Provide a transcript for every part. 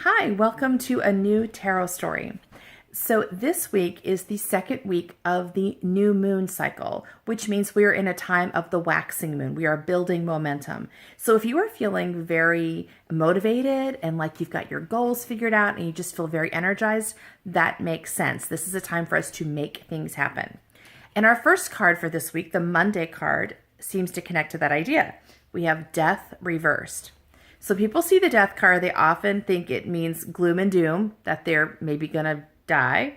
Hi, welcome to a new tarot story. So, this week is the second week of the new moon cycle, which means we are in a time of the waxing moon. We are building momentum. So, if you are feeling very motivated and like you've got your goals figured out and you just feel very energized, that makes sense. This is a time for us to make things happen. And our first card for this week, the Monday card, seems to connect to that idea. We have Death reversed. So people see the death card, they often think it means gloom and doom, that they're maybe going to die.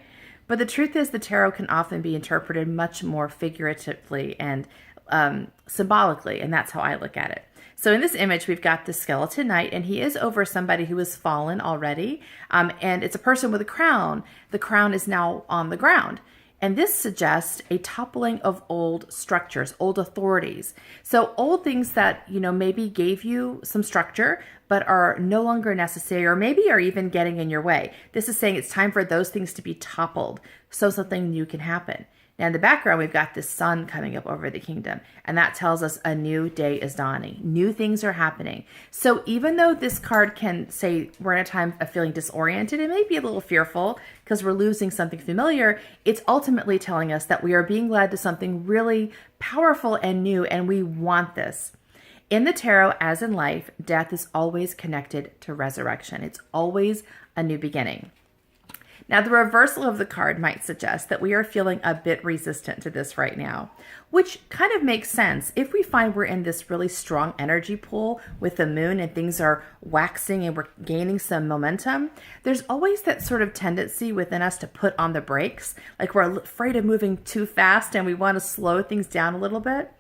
But the truth is, the tarot can often be interpreted much more figuratively and symbolically, and that's how I look at it. So in this image, we've got the skeleton knight, and he is over somebody who has fallen already, and it's a person with a crown. The crown is now on the ground. And this suggests a toppling of old structures, old authorities. So old things that, maybe gave you some structure, but are no longer necessary or maybe are even getting in your way. This is saying it's time for those things to be toppled so something new can happen. Now in the background, we've got the sun coming up over the kingdom, and that tells us a new day is dawning. New things are happening. So even though this card can say we're in a time of feeling disoriented, it may be a little fearful because we're losing something familiar, it's ultimately telling us that we are being led to something really powerful and new, and we want this. In the tarot, as in life, death is always connected to resurrection. It's always a new beginning. Now, the reversal of the card might suggest that we are feeling a bit resistant to this right now, which kind of makes sense. If we find we're in this really strong energy pool with the moon and things are waxing and we're gaining some momentum, there's always that sort of tendency within us to put on the brakes, like we're afraid of moving too fast and we want to slow things down a little bit.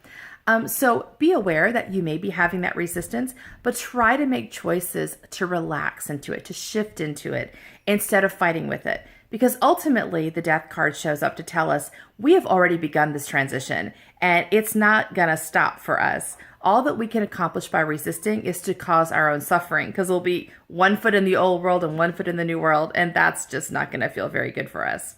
So be aware that you may be having that resistance, but try to make choices to relax into it, to shift into it instead of fighting with it. Because ultimately, the death card shows up to tell us we have already begun this transition and it's not going to stop for us. All that we can accomplish by resisting is to cause our own suffering because we'll be one foot in the old world and one foot in the new world, and that's just not going to feel very good for us.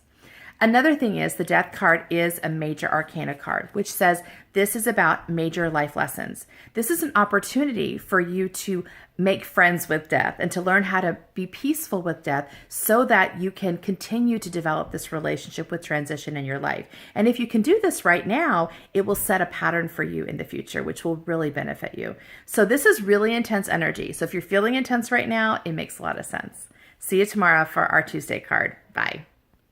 Another thing is the death card is a major arcana card, which says this is about major life lessons. This is an opportunity for you to make friends with death and to learn how to be peaceful with death so that you can continue to develop this relationship with transition in your life. And if you can do this right now, it will set a pattern for you in the future, which will really benefit you. So this is really intense energy. So if you're feeling intense right now, it makes a lot of sense. See you tomorrow for our Tuesday card. Bye.